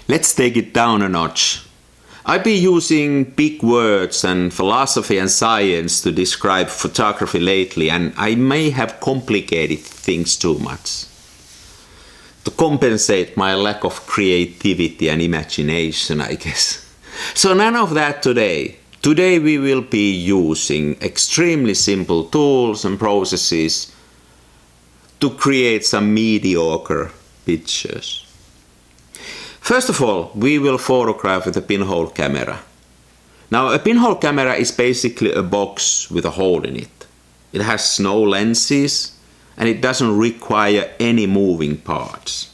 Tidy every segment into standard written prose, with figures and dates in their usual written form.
Let's take it down a notch. I've been using big words and philosophy and science to describe photography lately, and I may have complicated things too much to compensate my lack of creativity and imagination, I guess. So none of that today. Today we will be using extremely simple tools and processes to create some mediocre pictures. First of all, we will photograph with a pinhole camera. Now, a pinhole camera is basically a box with a hole in it. It has no lenses and it doesn't require any moving parts.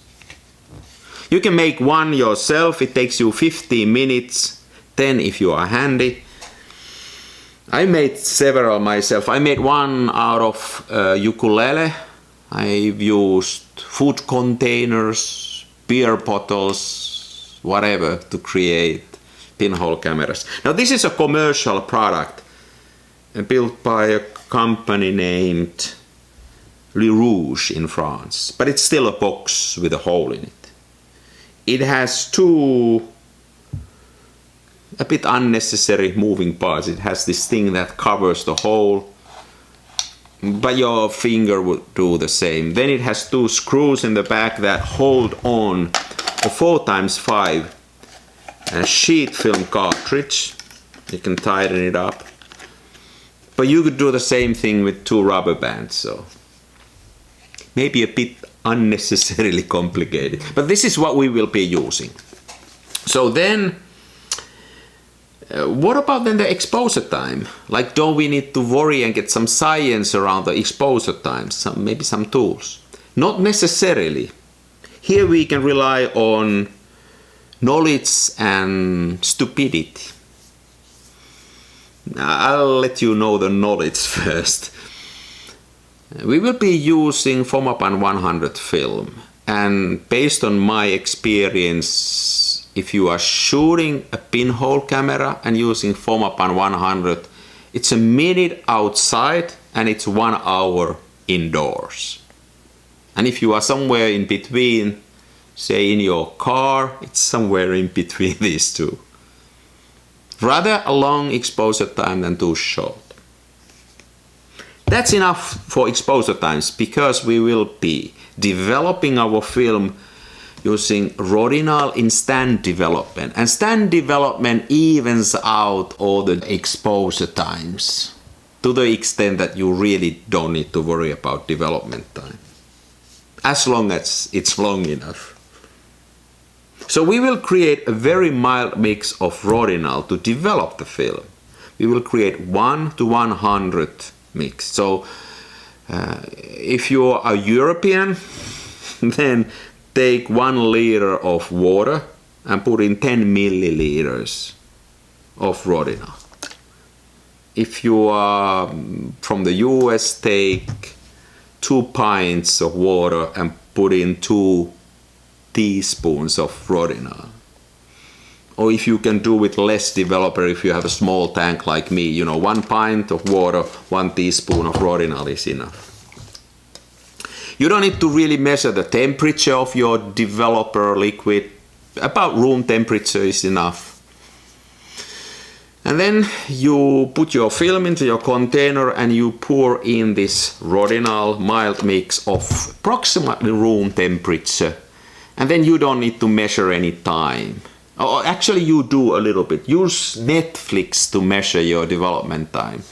You can make one yourself. It takes you 15 minutes, 10 if you are handy. I made several myself. I made one out of ukulele. I've used food containers, beer bottles, whatever to create pinhole cameras. Now this is a commercial product built by a company named Lerouce in France, but it's still a box with a hole in it. It has two a bit unnecessary moving parts. It has this thing that covers the hole, but your finger would do the same. Then it has two screws in the back that hold on a 4x5 sheet film cartridge. You can tighten it up. But you could do the same thing with two rubber bands, so maybe a bit unnecessarily complicated. But this is what we will be using. So then, what about then the exposure time? Like, don't we need to worry and get some science around the exposure times? Maybe some tools? Not necessarily. Here we can rely on knowledge and stupidity. I'll let you know the knowledge first. We will be using Fomapan 100 film, and based on my experience, if you are shooting a pinhole camera and using Fomapan 100, it's a minute outside and it's 1 hour indoors. And if you are somewhere in between, say in your car, it's somewhere in between these two. Rather a long exposure time than too short. That's enough for exposure times, because we will be developing our film using Rodinal in stand development. And stand development evens out all the exposure times to the extent that you really don't need to worry about development time, as long as it's long enough. So we will create a very mild mix of Rodinal to develop the film. We will create 1 to 100 mix. So if you are a European, then take 1 liter of water and put in 10 milliliters of Rodinal. If you are from the US, take 2 pints of water and put in 2 teaspoons of Rodinal. Or if you can do with less developer, if you have a small tank like me, you know, 1 pint of water, 1 teaspoon of Rodinal is enough. You don't need to really measure the temperature of your developer liquid. About room temperature is enough. And then you put your film into your container and you pour in this Rodinal mild mix of approximately room temperature. And then you don't need to measure any time. Or actually you do a little bit. Use Netflix to measure your development time.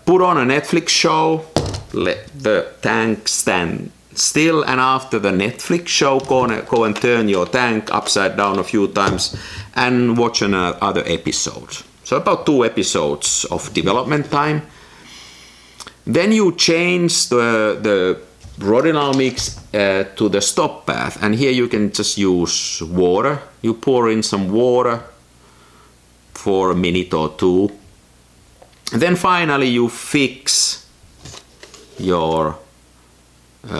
Put on a Netflix show, let the tank stand still, and after the Netflix show go and turn your tank upside down a few times and watch another episode. So about 2 episodes of development time. Then you change the Rodinal mix to the stop bath, and here you can just use water. You pour in some water for a minute or 2. And then finally you fix your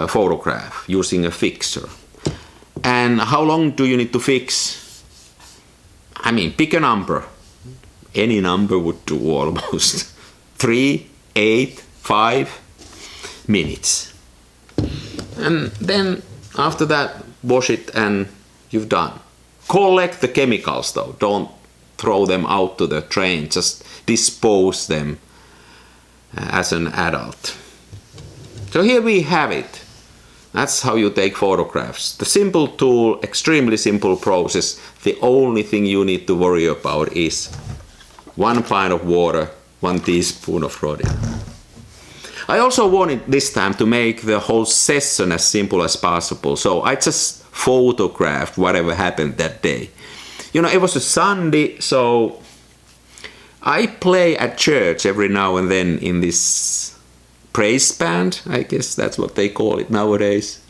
photograph using a fixer. And how long do you need to fix? I mean, pick a number. Any number would do almost. 3, 8, 5 minutes. And then after that, wash it and you've done. Collect the chemicals though, don't throw them out to the drain, just dispose them as an adult. So here we have it. That's how you take photographs. The simple tool, extremely simple process. The only thing you need to worry about is 1 pint of water, 1 teaspoon of Rodinal. I also wanted this time to make the whole session as simple as possible, so I just photographed whatever happened that day. You know, it was a Sunday, so I play at church every now and then in this praise band, I guess that's what they call it nowadays.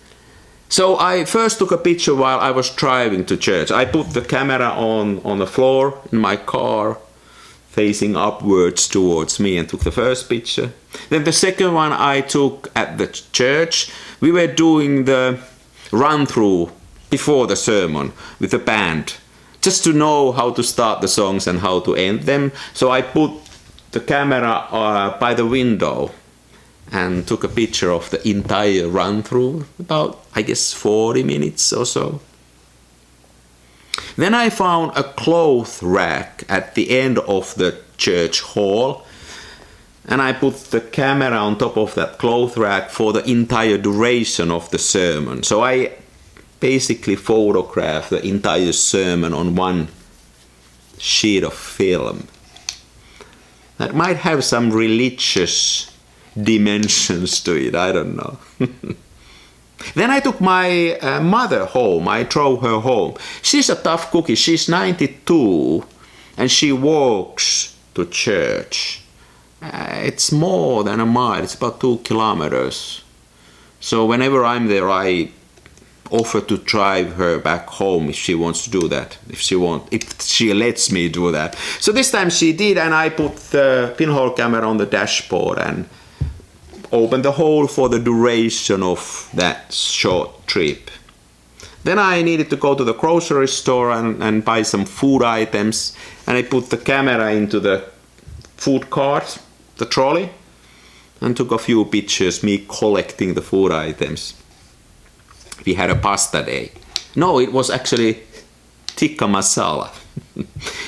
So I first took a picture while I was driving to church. I put the camera on the floor in my car, facing upwards towards me, and took the first picture. Then the second one I took at the church. We were doing the run-through before the sermon with the band, just to know how to start the songs and how to end them. So I put the camera by the window and took a picture of the entire run-through, about, I guess, 40 minutes or so. Then I found a cloth rack at the end of the church hall, and I put the camera on top of that cloth rack for the entire duration of the sermon. So I basically photographed the entire sermon on one sheet of film. That might have some religious dimensions to it, I don't know. Then I took my mother home. I drove her home. She's a tough cookie. She's 92 and she walks to church. It's more than a mile. It's about 2 kilometers. So whenever I'm there, I offer to drive her back home if she wants to do that. If she lets me do that. So this time she did, and I put the pinhole camera on the dashboard and opened the hole for the duration of that short trip. Then I needed to go to the grocery store and buy some food items, and I put the camera into the food cart, the trolley, and took a few pictures, me collecting the food items. We had a pasta day. No, it was actually tikka masala.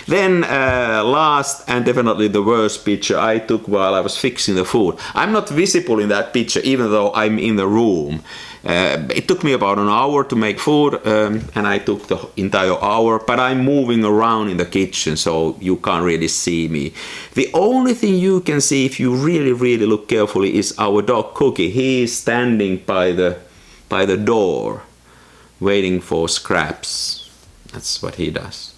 Then last and definitely the worst picture I took while I was fixing the food. I'm not visible in that picture even though I'm in the room. It took me about an hour to make food, and I took the entire hour, but I'm moving around in the kitchen so you can't really see me. The only thing you can see if you really look carefully is our dog Cookie. He is standing by the door waiting for scraps. That's what he does.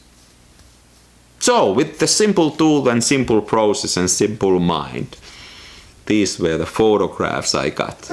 So, with the simple tool and simple process and simple mind, these were the photographs I got.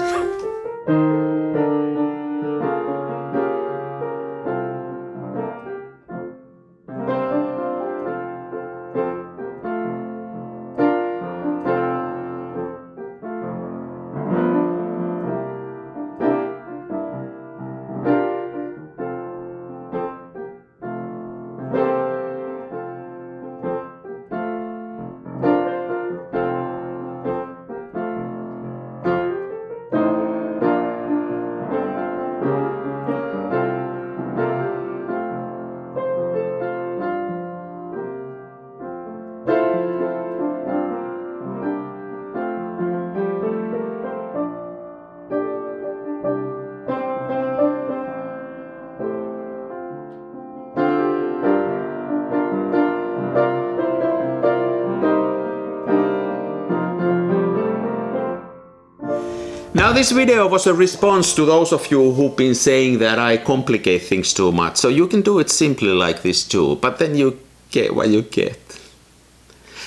Now this video was a response to those of you who've been saying that I complicate things too much. So you can do it simply like this too, but then you get what you get.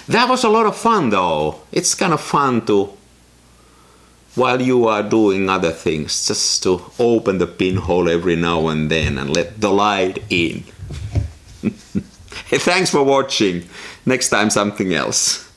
That was a lot of fun though. It's kind of fun to, while you are doing other things, just to open the pinhole every now and then and let the light in. Hey, thanks for watching. Next time something else.